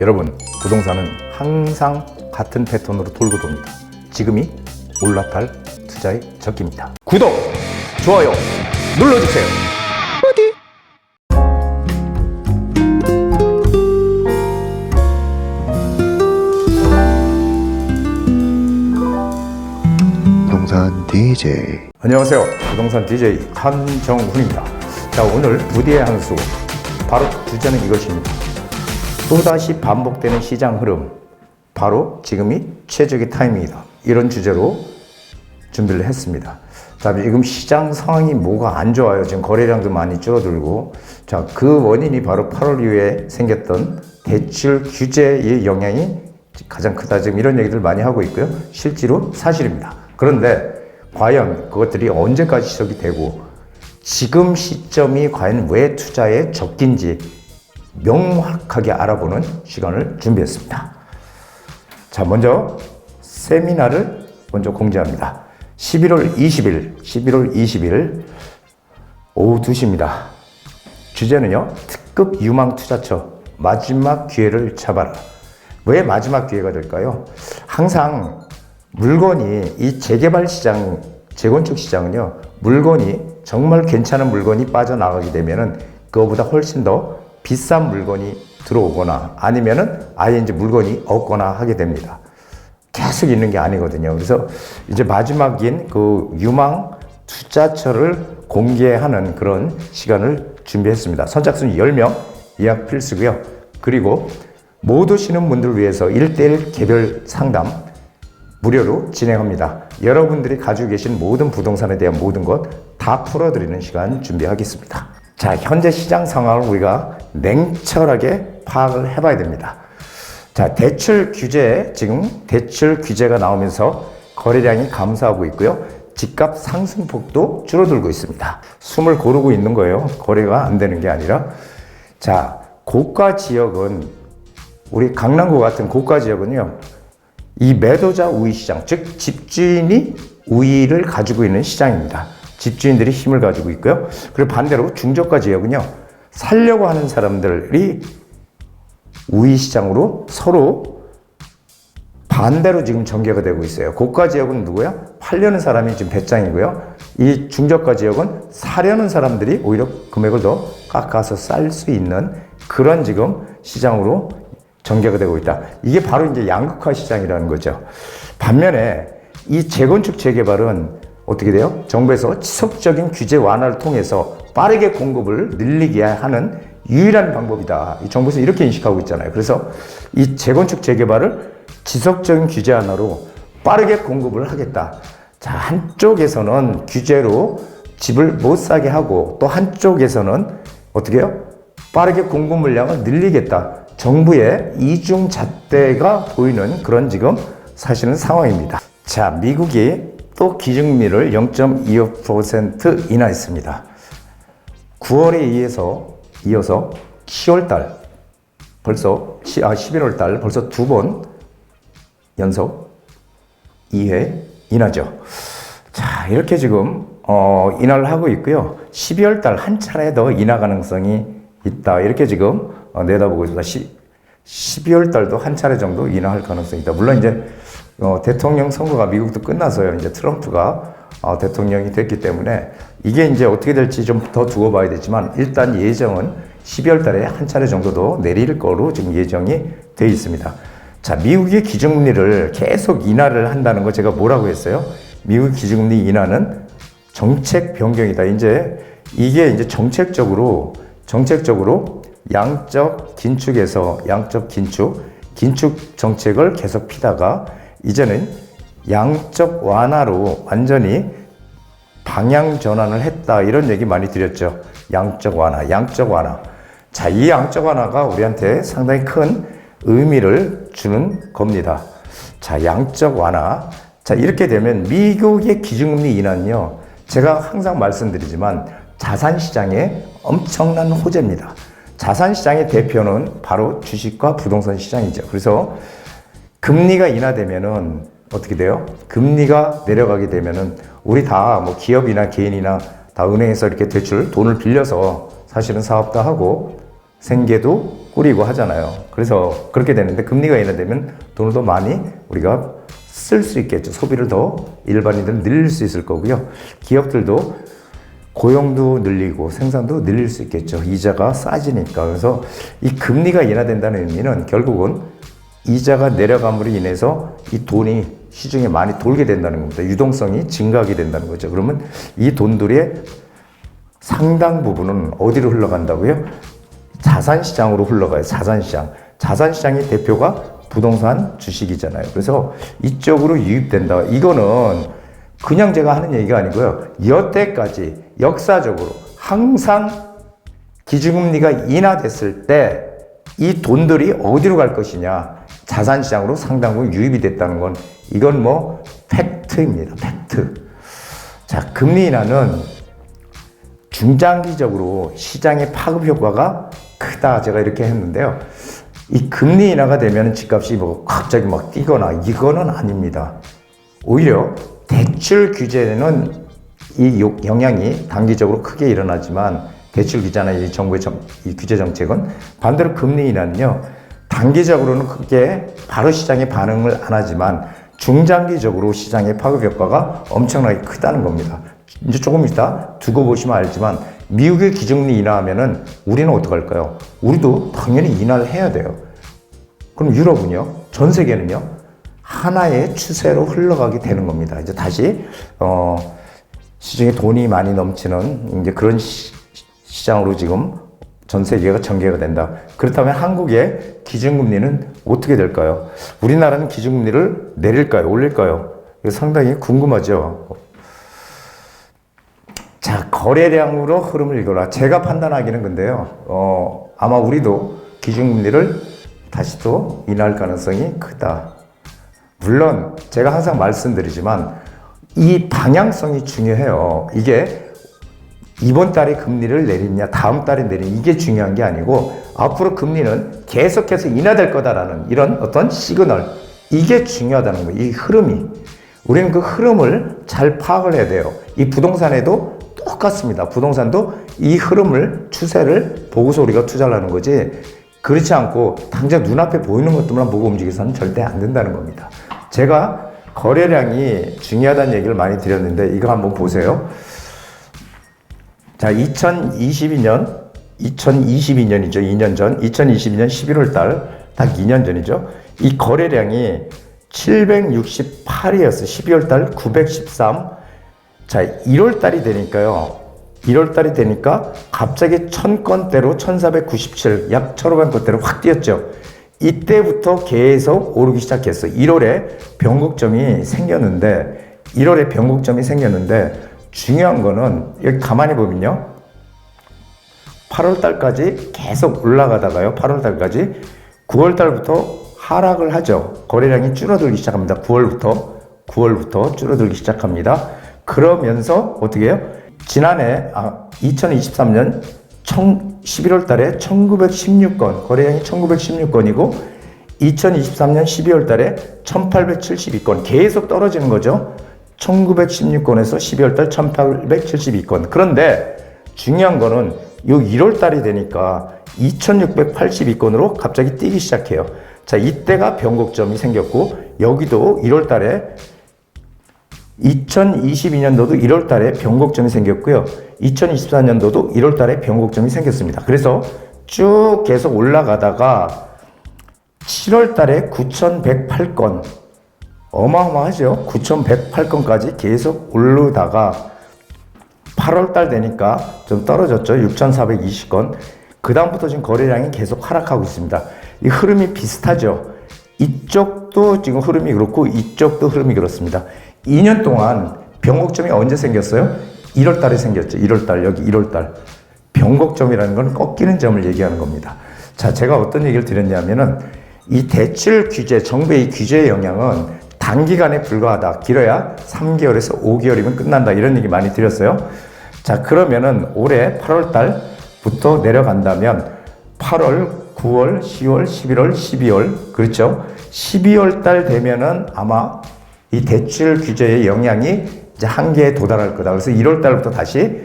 여러분, 부동산은 항상 같은 패턴으로 돌고 돕니다. 지금이 올라탈 투자의 적기입니다. 구독, 좋아요 눌러주세요. 부동산 DJ. 안녕하세요. 부동산 DJ 한정훈입니다. 자, 오늘 부디의 한 수, 바로 주제는 이것입니다. 또다시 반복되는 시장 흐름, 바로 지금이 최적의 타이밍이다. 이런 주제로 준비를 했습니다. 자, 지금 시장 상황이 뭐가 안 좋아요. 지금 거래량도 많이 줄어들고, 자, 그 원인이 바로 8월 이후에 생겼던 대출 규제의 영향이 가장 크다. 지금 이런 얘기들 많이 하고 있고요. 실제로 사실입니다. 그런데 과연 그것들이 언제까지 지속이 되고, 지금 시점이 과연 왜 투자에 적긴지 명확하게 알아보는 시간을 준비했습니다. 자, 먼저 세미나를 먼저 공지합니다. 11월 20일 오후 2시입니다. 주제는요, 특급 유망 투자처 마지막 기회를 잡아라. 왜 마지막 기회가 될까요? 항상 물건이, 이 재개발 시장, 재건축 시장은요, 물건이 정말 괜찮은 물건이 빠져나가게 되면은 그거보다 훨씬 더 비싼 물건이 들어오거나 아니면은 아예 이제 물건이 없거나 하게 됩니다. 계속 있는 게 아니거든요. 그래서 이제 마지막인 그 유망 투자처를 공개하는 그런 시간을 준비했습니다. 선착순 10명 예약 필수고요. 그리고 못 오시는 분들을 위해서 1대1 개별 상담 무료로 진행합니다. 여러분들이 가지고 계신 모든 부동산에 대한 모든 것 다 풀어드리는 시간 준비하겠습니다. 자, 현재 시장 상황을 우리가 냉철하게 파악을 해봐야 됩니다. 자, 대출 규제, 지금 대출 규제가 나오면서 거래량이 감소하고 있고요. 집값 상승폭도 줄어들고 있습니다. 숨을 고르고 있는 거예요. 거래가 안 되는 게 아니라. 자, 고가 지역은, 우리 강남구 같은 고가 지역은요, 이 매도자 우위 시장, 즉 집주인이 우위를 가지고 있는 시장입니다. 집주인들이 힘을 가지고 있고요. 그리고 반대로 중저가 지역은요, 살려고 하는 사람들이 우위 시장으로 서로 반대로 지금 전개가 되고 있어요. 고가 지역은 누구야? 팔려는 사람이 지금 배짱이고요. 이 중저가 지역은 사려는 사람들이 오히려 금액을 더 깎아서 쌀 수 있는 그런 지금 시장으로 전개가 되고 있다. 이게 바로 이제 양극화 시장이라는 거죠. 반면에 이 재건축 재개발은 어떻게 돼요? 정부에서 지속적인 규제 완화를 통해서 빠르게 공급을 늘리게 하는 유일한 방법이다. 이 정부에서 이렇게 인식하고 있잖아요. 그래서 이 재건축 재개발을 지속적인 규제 완화로 빠르게 공급을 하겠다. 자, 한쪽에서는 규제로 집을 못 사게 하고, 또 한쪽에서는 어떻게 해요? 빠르게 공급 물량을 늘리겠다. 정부의 이중잣대가 보이는 그런 지금 사실은 상황입니다. 자, 미국이 또 기준금리를 0.25% 인하했습니다. 9월에 이어서 10월달 벌써 11월달 벌써 두 번 연속 2회 인하죠. 자, 이렇게 지금 인하를 하고 있고요. 12월달 한 차례 더 인하 가능성이 있다. 이렇게 지금 내다보고 있습니다. 12월달도 한 차례 정도 인하할 가능성이 있다. 물론 이제 대통령 선거가 미국도 끝나서요. 이제 트럼프가 대통령이 됐기 때문에 이게 이제 어떻게 될지 좀 더 두고 봐야 되지만, 일단 예정은 12월 달에 한 차례 정도 더 내릴 거로 지금 예정이 되어 있습니다. 자, 미국의 기준금리를 계속 인하를 한다는 거 제가 뭐라고 했어요? 미국 기준금리 인하는 정책 변경이다. 이게 이제 정책적으로 양적 긴축 정책을 계속 피다가 이제는 양적 완화로 완전히 방향 전환을 했다. 이런 얘기 많이 드렸죠. 양적 완화. 자, 이 양적 완화가 우리한테 상당히 큰 의미를 주는 겁니다. 자, 양적 완화. 자, 이렇게 되면 미국의 기준금리 인하는요, 제가 항상 말씀드리지만 자산시장의 엄청난 호재입니다. 자산시장의 대표는 바로 주식과 부동산 시장이죠. 그래서 금리가 인하되면은 어떻게 돼요? 금리가 내려가게 되면은 우리 다 뭐 기업이나 개인이나 다 은행에서 이렇게 대출 돈을 빌려서 사실은 사업도 하고 생계도 꾸리고 하잖아요. 그래서 그렇게 되는데 금리가 인하되면 돈을 더 많이 우리가 쓸 수 있겠죠. 소비를 더 일반인들은 늘릴 수 있을 거고요. 기업들도 고용도 늘리고 생산도 늘릴 수 있겠죠. 이자가 싸지니까. 그래서 이 금리가 인하된다는 의미는 결국은 이자가 내려감으로 인해서 이 돈이 시중에 많이 돌게 된다는 겁니다. 유동성이 증가하게 된다는 거죠. 그러면 이 돈들의 상당 부분은 어디로 흘러간다고요? 자산시장으로 흘러가요. 자산시장. 자산시장의 대표가 부동산 주식이잖아요. 그래서 이쪽으로 유입된다. 이거는 그냥 제가 하는 얘기가 아니고요. 여태까지 역사적으로 항상 기준금리가 인하됐을 때 이 돈들이 어디로 갈 것이냐. 자산시장으로 상당 부분 유입이 됐다는 건 이건 뭐 팩트입니다. 팩트. 자, 금리 인하는 중장기적으로 시장의 파급 효과가 크다. 제가 이렇게 했는데요. 이 금리 인하가 되면 집값이 뭐 갑자기 막 뛰거나 이거는 아닙니다. 오히려 대출 규제는 이 영향이 단기적으로 크게 일어나지만 대출 규제나 이 정부의 이 규제 정책은 반대로 금리 인하는요. 단기적으로는 크게 바로 시장에 반응을 안 하지만 중장기적으로 시장의 파급 효과가 엄청나게 크다는 겁니다. 이제 조금 이따 두고 보시면 알지만 미국의 기준금리 인하하면은 우리는 어떡할까요? 우리도 당연히 인하를 해야 돼요. 그럼 유럽은요? 전 세계는요? 하나의 추세로 흘러가게 되는 겁니다. 이제 다시 시중에 돈이 많이 넘치는 이제 그런 시장으로 지금 전 세계가 전개가 된다. 그렇다면 한국의 기준금리는 어떻게 될까요? 우리나라는 기준금리를 내릴까요? 올릴까요? 이거 상당히 궁금하죠. 자, 거래량으로 흐름을 읽어라. 제가 판단하기는 근데요. 아마 우리도 기준금리를 다시 또 인하할 가능성이 크다. 물론 제가 항상 말씀드리지만 이 방향성이 중요해요. 이게 이번 달에 금리를 내리냐 다음 달에 내리냐 이게 중요한 게 아니고 앞으로 금리는 계속해서 인하될 거다라는 이런 어떤 시그널 이게 중요하다는 거예요. 이 흐름이 우리는 그 흐름을 잘 파악을 해야 돼요. 이 부동산에도 똑같습니다. 부동산도 이 흐름을 추세를 보고서 우리가 투자를 하는 거지 그렇지 않고 당장 눈앞에 보이는 것들만 보고 움직여서는 절대 안 된다는 겁니다. 제가 거래량이 중요하다는 얘기를 많이 드렸는데 이거 한번 보세요. 자, 2022년이죠. 2년 전. 2022년 11월 달, 딱 2년 전이죠. 이 거래량이 768이었어요. 12월 달 913. 자, 1월 달이 되니까요. 1월 달이 되니까 갑자기 1000건대로 1497, 약 1500건대로 확 뛰었죠. 이때부터 계속 오르기 시작했어요. 1월에 변곡점이 생겼는데, 중요한 거는 여기 가만히 보면요. 8월 달까지 계속 올라가다가요. 8월 달까지 9월 달부터 하락을 하죠. 거래량이 줄어들기 시작합니다. 9월부터 줄어들기 시작합니다. 그러면서 어떻게 해요? 지난해 2023년 11월 달에 1916건, 거래량이 1916건이고 2023년 12월 달에 1872건 계속 떨어지는 거죠. 1916건에서 12월 달 1872건. 그런데 중요한 거는 요 1월 달이 되니까 2682건으로 갑자기 뛰기 시작해요. 자, 이때가 변곡점이 생겼고 여기도 1월 달에 2022년도도 1월 달에 변곡점이 생겼고요. 2024년도도 1월 달에 변곡점이 생겼습니다. 그래서 쭉 계속 올라가다가 7월 달에 9108건 어마어마하죠. 9108건까지 계속 오르다가 8월 달 되니까 좀 떨어졌죠. 6420건. 그 다음부터 지금 거래량이 계속 하락하고 있습니다. 이 흐름이 비슷하죠. 이쪽도 지금 흐름이 그렇고 이쪽도 흐름이 그렇습니다. 2년 동안 변곡점이 언제 생겼어요? 1월 달에 생겼죠. 1월 달, 여기 1월 달. 변곡점이라는 건 꺾이는 점을 얘기하는 겁니다. 자, 제가 어떤 얘기를 드렸냐면은 이 대출 규제, 정부의 이 규제의 영향은 단기간에 불과하다. 길어야 3개월에서 5개월이면 끝난다. 이런 얘기 많이 드렸어요. 자, 그러면은 올해 8월 달부터 내려간다면 8월, 9월, 10월, 11월, 12월. 그렇죠? 12월 달 되면은 아마 이 대출 규제의 영향이 이제 한계에 도달할 거다. 그래서 1월 달부터 다시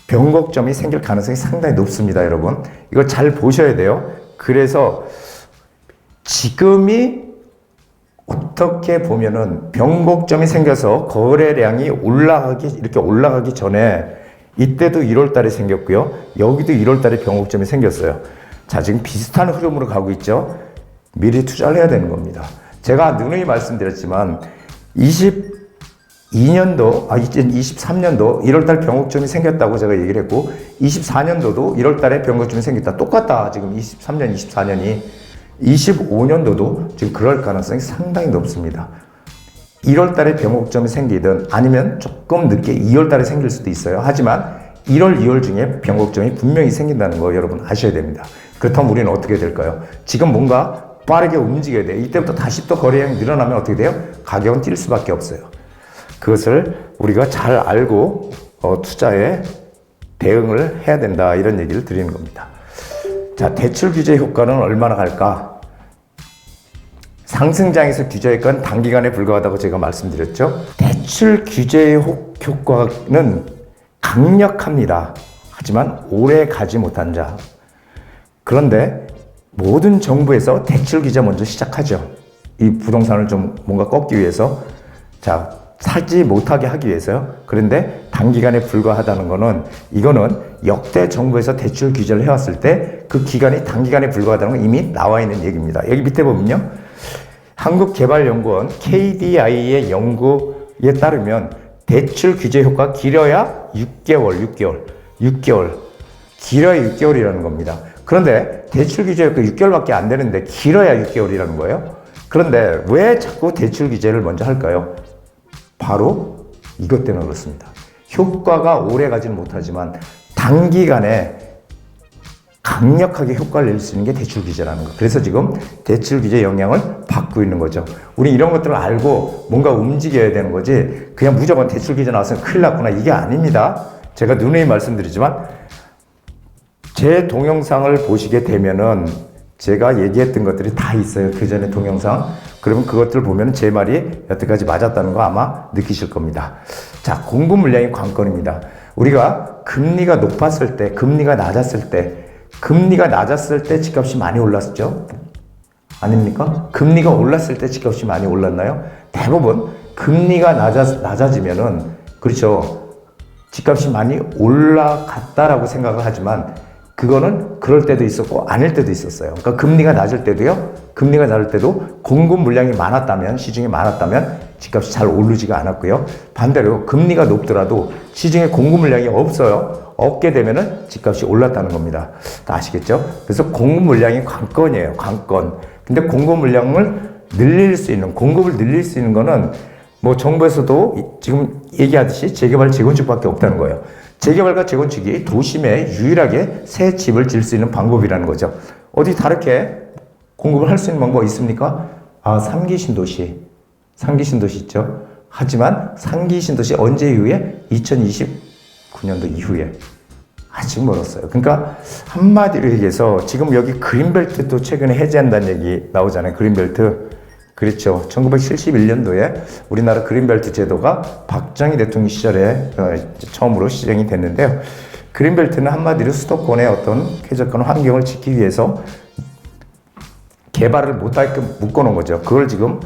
변곡점이 생길 가능성이 상당히 높습니다, 여러분. 이거 잘 보셔야 돼요. 그래서 지금이 어떻게 보면은 변곡점이 생겨서 거래량이 이렇게 올라가기 전에 이때도 1월 달에 생겼고요. 여기도 1월 달에 변곡점이 생겼어요. 자, 지금 비슷한 흐름으로 가고 있죠. 미리 투자를 해야 되는 겁니다. 제가 누누이 말씀드렸지만 2023년도 1월달 변곡점이 생겼다고 제가 얘기를 했고 24년도도 1월달에 변곡점이 생겼다. 똑같다. 지금 23년, 24년이 25년도도 지금 그럴 가능성이 상당히 높습니다. 1월달에 변곡점이 생기든 아니면 조금 늦게 2월달에 생길 수도 있어요. 하지만 1월, 2월 중에 변곡점이 분명히 생긴다는 거 여러분 아셔야 됩니다. 그렇다면 우리는 어떻게 될까요? 지금 뭔가 빠르게 움직여야 돼요. 이때부터 다시 또 거래량이 늘어나면 어떻게 돼요? 가격은 뛸 수밖에 없어요. 그것을 우리가 잘 알고 투자에 대응을 해야 된다 이런 얘기를 드리는 겁니다. 자, 대출 규제 효과는 얼마나 갈까? 상승장에서 규제 효과는 단기간에 불과하다고 제가 말씀드렸죠. 대출 규제의 효과는 강력합니다. 하지만 오래 가지 못한 자. 그런데 모든 정부에서 대출 규제 먼저 시작하죠. 이 부동산을 좀 뭔가 꺾기 위해서. 자, 사지 못하게 하기 위해서요. 그런데 단기간에 불과하다는 거는 이거는 역대 정부에서 대출 규제를 해왔을 때 그 기간이 단기간에 불과하다는 건 이미 나와 있는 얘기입니다. 여기 밑에 보면요. 한국개발연구원 KDI의 연구에 따르면 대출 규제 효과 길어야 6개월. 길어야 6개월이라는 겁니다. 그런데 대출 규제 효과 6개월밖에 안 되는데 길어야 6개월이라는 거예요. 그런데 왜 자꾸 대출 규제를 먼저 할까요? 바로 이것 때문에 그렇습니다. 효과가 오래 가지는 못하지만 단기간에 강력하게 효과를 낼 수 있는 게 대출 규제라는 거. 그래서 지금 대출 규제 영향을 받고 있는 거죠. 우리 이런 것들을 알고 뭔가 움직여야 되는 거지 그냥 무조건 대출 규제 나왔으면 큰일 났구나 이게 아닙니다. 제가 누누이 말씀드리지만 제 동영상을 보시게 되면은 제가 얘기했던 것들이 다 있어요. 그 전에 동영상. 그러면 그것들 보면 제 말이 여태까지 맞았다는 거 아마 느끼실 겁니다. 자, 공급 물량이 관건입니다. 우리가 금리가 높았을 때, 금리가 낮았을 때 집값이 많이 올랐죠? 아닙니까? 금리가 올랐을 때 집값이 많이 올랐나요? 대부분 금리가 낮아지면은, 그렇죠. 집값이 많이 올라갔다라고 생각을 하지만, 그거는 그럴 때도 있었고 아닐 때도 있었어요. 그러니까 금리가 낮을 때도 공급 물량이 많았다면, 시중에 많았다면 집값이 잘 오르지가 않았고요. 반대로 금리가 높더라도 시중에 공급 물량이 없게 되면은 집값이 올랐다는 겁니다. 다 아시겠죠? 그래서 공급 물량이 관건이에요. 관건. 근데 공급을 늘릴 수 있는 거는 뭐 정부에서도 지금 얘기하듯이 재개발, 재건축밖에 없다는 거예요. 재개발과 재건축이 도심에 유일하게 새 집을 지을 수 있는 방법이라는 거죠. 어디 다르게 공급을 할 수 있는 방법이 있습니까? 3기 신도시 있죠. 하지만 3기 신도시 언제 이후에? 2029년도 이후에. 아직 멀었어요. 그러니까 한마디로 얘기해서 지금 여기 그린벨트도 최근에 해제한다는 얘기 나오잖아요. 그린벨트. 그렇죠. 1971년도에 우리나라 그린벨트 제도가 박정희 대통령 시절에 처음으로 시행이 됐는데요. 그린벨트는 한마디로 수도권의 어떤 쾌적한 환경을 지키기 위해서 개발을 못하게끔 묶어놓은 거죠. 그걸 지금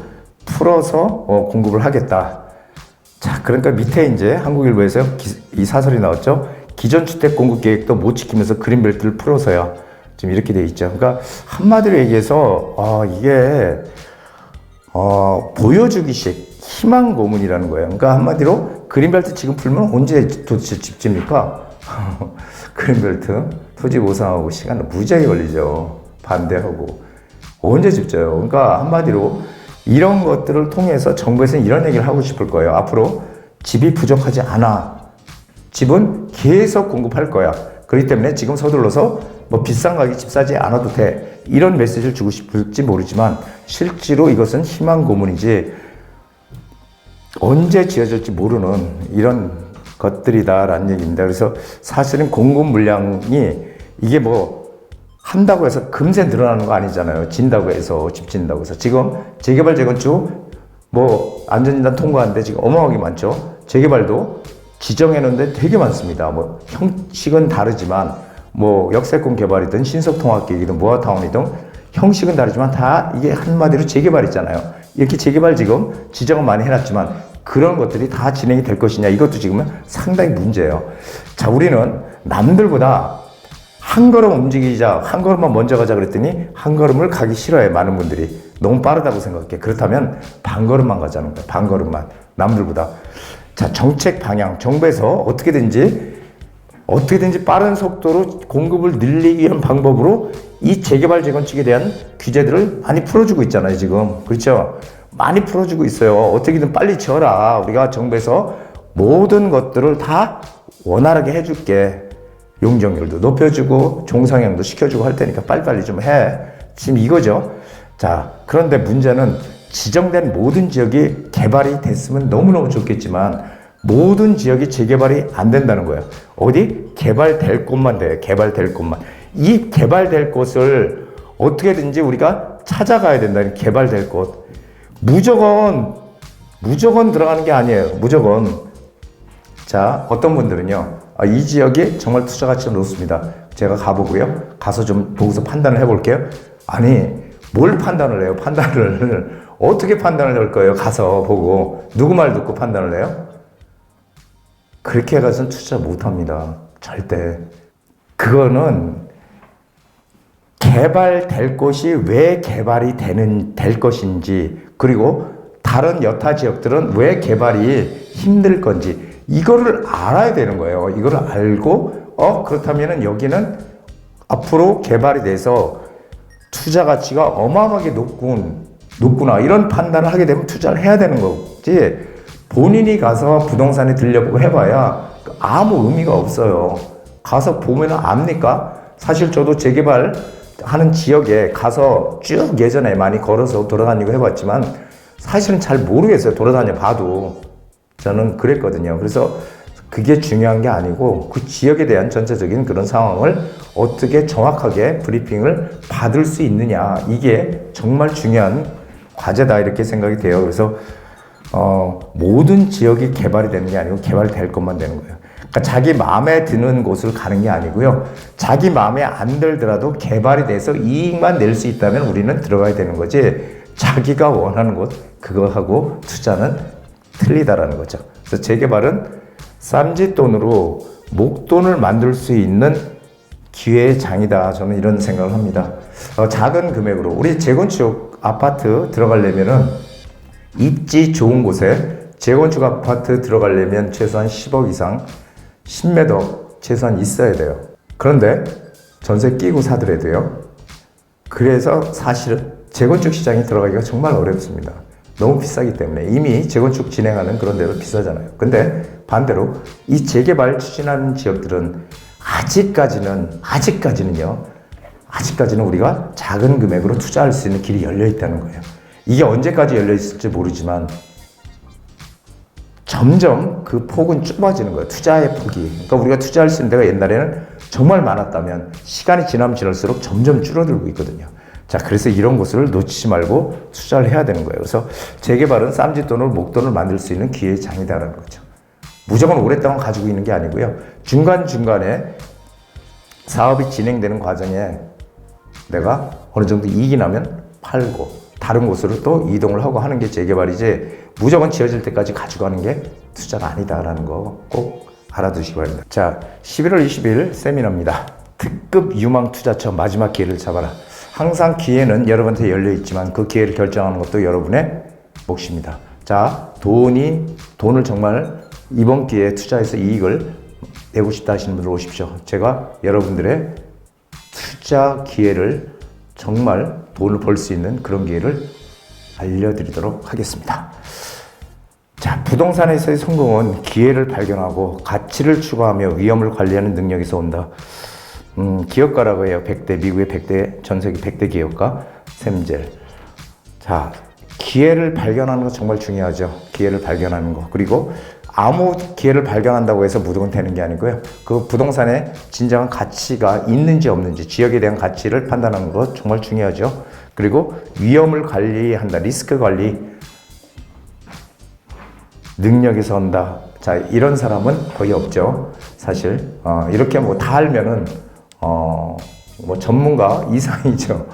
풀어서 공급을 하겠다. 자, 그러니까 밑에 이제 한국일보에서 이 사설이 나왔죠. 기존 주택 공급 계획도 못 지키면서 그린벨트를 풀어서요. 지금 이렇게 돼 있죠. 그러니까 한마디로 얘기해서 이게 보여주기식 희망 고문이라는 거예요. 그러니까 한마디로 그린벨트 지금 풀면 언제 도대체 집 집니까? 그린벨트 토지 보상하고 시간 무지하게 걸리죠. 반대하고 언제 집 져요? 그러니까 한마디로 이런 것들을 통해서 정부에서는 이런 얘기를 하고 싶을 거예요. 앞으로 집이 부족하지 않아. 집은 계속 공급할 거야. 그렇기 때문에 지금 서둘러서 뭐 비싼 가격에 집 사지 않아도 돼. 이런 메시지를 주고 싶을지 모르지만 실제로 이것은 희망 고문이지 언제 지어질지 모르는 이런 것들이다라는 얘기입니다. 그래서 사실은 공급 물량이 이게 뭐 한다고 해서 금세 늘어나는 거 아니잖아요. 진다고 해서 집 짓는다고 해서 지금 재개발 재건축 뭐 안전진단 통과하는데 지금 어마어마하게 많죠. 재개발도 지정해놓은데 되게 많습니다. 뭐 형식은 다르지만 뭐 역세권 개발이든 신속통합계획이든 모아타운이든 형식은 다르지만 다 이게 한마디로 재개발이잖아요. 이렇게 재개발 지금 지정은 많이 해놨지만 그런 것들이 다 진행이 될 것이냐, 이것도 지금은 상당히 문제예요. 자, 우리는 남들보다 한 걸음 움직이자, 한 걸음만 먼저 가자 그랬더니 한 걸음을 가기 싫어해. 많은 분들이 너무 빠르다고 생각해. 그렇다면 반 걸음만 가자는 거야. 반 걸음만, 남들보다. 자, 정책 방향, 정부에서 어떻게든지 빠른 속도로 공급을 늘리기 위한 방법으로 이 재개발 재건축에 대한 규제들을 많이 풀어주고 있잖아요, 지금. 그렇죠? 많이 풀어주고 있어요. 어떻게든 빨리 지어라. 우리가 정부에서 모든 것들을 다 원활하게 해줄게. 용적률도 높여주고 종상향도 시켜주고 할 테니까 빨리빨리 좀 해. 지금 이거죠. 자, 그런데 문제는 지정된 모든 지역이 개발이 됐으면 너무너무 좋겠지만 모든 지역이 재개발이 안 된다는 거예요. 어디? 개발될 곳만 돼요. 개발될 곳만. 이 개발될 곳을 어떻게든지 우리가 찾아가야 된다. 개발될 곳. 무조건 들어가는 게 아니에요. 무조건. 자, 어떤 분들은요, 이 지역이 정말 투자 가치가 높습니다. 제가 가보고요. 가서 좀 보고서 판단을 해볼게요. 아니, 뭘 판단을 해요? 판단을. 어떻게 판단을 할 거예요? 가서 보고. 누구 말 듣고 판단을 해요? 그렇게 해가서는 투자 못 합니다. 절대. 그거는 개발될 곳이 왜 개발이 될 것인지, 그리고 다른 여타 지역들은 왜 개발이 힘들 건지, 이거를 알아야 되는 거예요. 이거를 알고, 그렇다면은 여기는 앞으로 개발이 돼서 투자 가치가 어마어마하게 높구나. 이런 판단을 하게 되면 투자를 해야 되는 거지. 본인이 가서 부동산에 들려보고 해봐야 아무 의미가 없어요. 가서 보면 압니까? 사실 저도 재개발 하는 지역에 가서 쭉 예전에 많이 걸어서 돌아다니고 해봤지만 사실은 잘 모르겠어요. 돌아다녀 봐도. 저는 그랬거든요. 그래서 그게 중요한 게 아니고 그 지역에 대한 전체적인 그런 상황을 어떻게 정확하게 브리핑을 받을 수 있느냐, 이게 정말 중요한 과제다, 이렇게 생각이 돼요. 그래서 모든 지역이 개발이 되는 게 아니고 개발될 것만 되는 거예요. 그러니까 자기 마음에 드는 곳을 가는 게 아니고요. 자기 마음에 안 들더라도 개발이 돼서 이익만 낼 수 있다면 우리는 들어가야 되는 거지, 자기가 원하는 곳 그거하고 투자는 틀리다라는 거죠. 그래서 재개발은 쌈짓돈으로 목돈을 만들 수 있는 기회의 장이다. 저는 이런 생각을 합니다. 작은 금액으로 우리 재건축 아파트 들어가려면은 입지 좋은 곳에 재건축 아파트 들어가려면 최소한 10억 이상 10m 최소한 있어야 돼요. 그런데 전세 끼고 사더라도 돼요. 그래서 사실은 재건축 시장에 들어가기가 정말 어렵습니다. 너무 비싸기 때문에. 이미 재건축 진행하는 그런 데로 비싸잖아요. 근데 반대로 이 재개발 추진하는 지역들은 아직까지는 우리가 작은 금액으로 투자할 수 있는 길이 열려 있다는 거예요. 이게 언제까지 열려 있을지 모르지만 점점 그 폭은 좁아지는 거예요. 투자의 폭이. 그러니까 우리가 투자할 수 있는 데가 옛날에는 정말 많았다면 시간이 지나면 지날수록 점점 줄어들고 있거든요. 자, 그래서 이런 곳을 놓치지 말고 투자를 해야 되는 거예요. 그래서 재개발은 쌈짓돈으로 목돈을 만들 수 있는 기회의 장이다라는 거죠. 무조건 오랫동안 가지고 있는 게 아니고요. 중간중간에 사업이 진행되는 과정에 내가 어느 정도 이익이 나면 팔고 다른 곳으로 또 이동을 하고 하는 게 재개발이지, 무조건 지어질 때까지 가지고 가는 게 투자가 아니다라는 거 꼭 알아두시기 바랍니다. 자, 11월 20일 세미나입니다. 특급 유망 투자처 마지막 기회를 잡아라. 항상 기회는 여러분한테 열려 있지만 그 기회를 결정하는 것도 여러분의 몫입니다. 자, 돈을 정말 이번 기회에 투자해서 이익을 내고 싶다 하시는 분들 오십시오. 제가 여러분들의 투자 기회를, 정말 돈을 벌 수 있는 그런 기회를 알려드리도록 하겠습니다. 자, 부동산에서의 성공은 기회를 발견하고 가치를 추구하며 위험을 관리하는 능력에서 온다. 기업가라고 해요. 100대, 미국의 100대, 전 세계 100대 기업가 샘젤. 자, 기회를 발견하는 거 정말 중요하죠. 기회를 발견하는 거. 그리고 아무 기회를 발견한다고 해서 무조건 되는 게 아니고요. 그 부동산에 진정한 가치가 있는지 없는지, 지역에 대한 가치를 판단하는 거 정말 중요하죠. 그리고 위험을 관리한다. 리스크 관리 능력에서 온다. 자, 이런 사람은 거의 없죠. 사실 이렇게 뭐 다 알면은 뭐 전문가 이상이죠.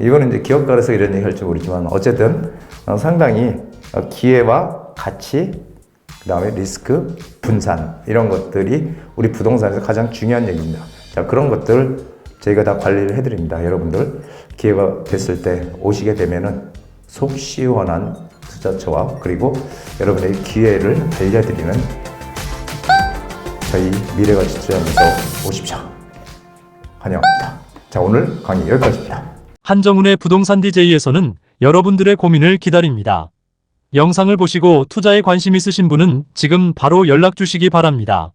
이거는 이제 기업가라서 이런 얘기 할지 모르지만 어쨌든 상당히 기회와 가치, 그 다음에 리스크 분산 이런 것들이 우리 부동산에서 가장 중요한 얘기입니다. 자, 그런 것들 저희가 다 관리를 해드립니다. 여러분들 기회가 됐을 때 오시게 되면은 속 시원한 투자처와 그리고 여러분의 기회를 알려드리는 저희 미래가치 투자하면서 오십시오. 환영합니다. 자, 오늘 강의 여기까지입니다. 한정훈의 부동산 DJ에서는 여러분들의 고민을 기다립니다. 영상을 보시고 투자에 관심 있으신 분은 지금 바로 연락 주시기 바랍니다.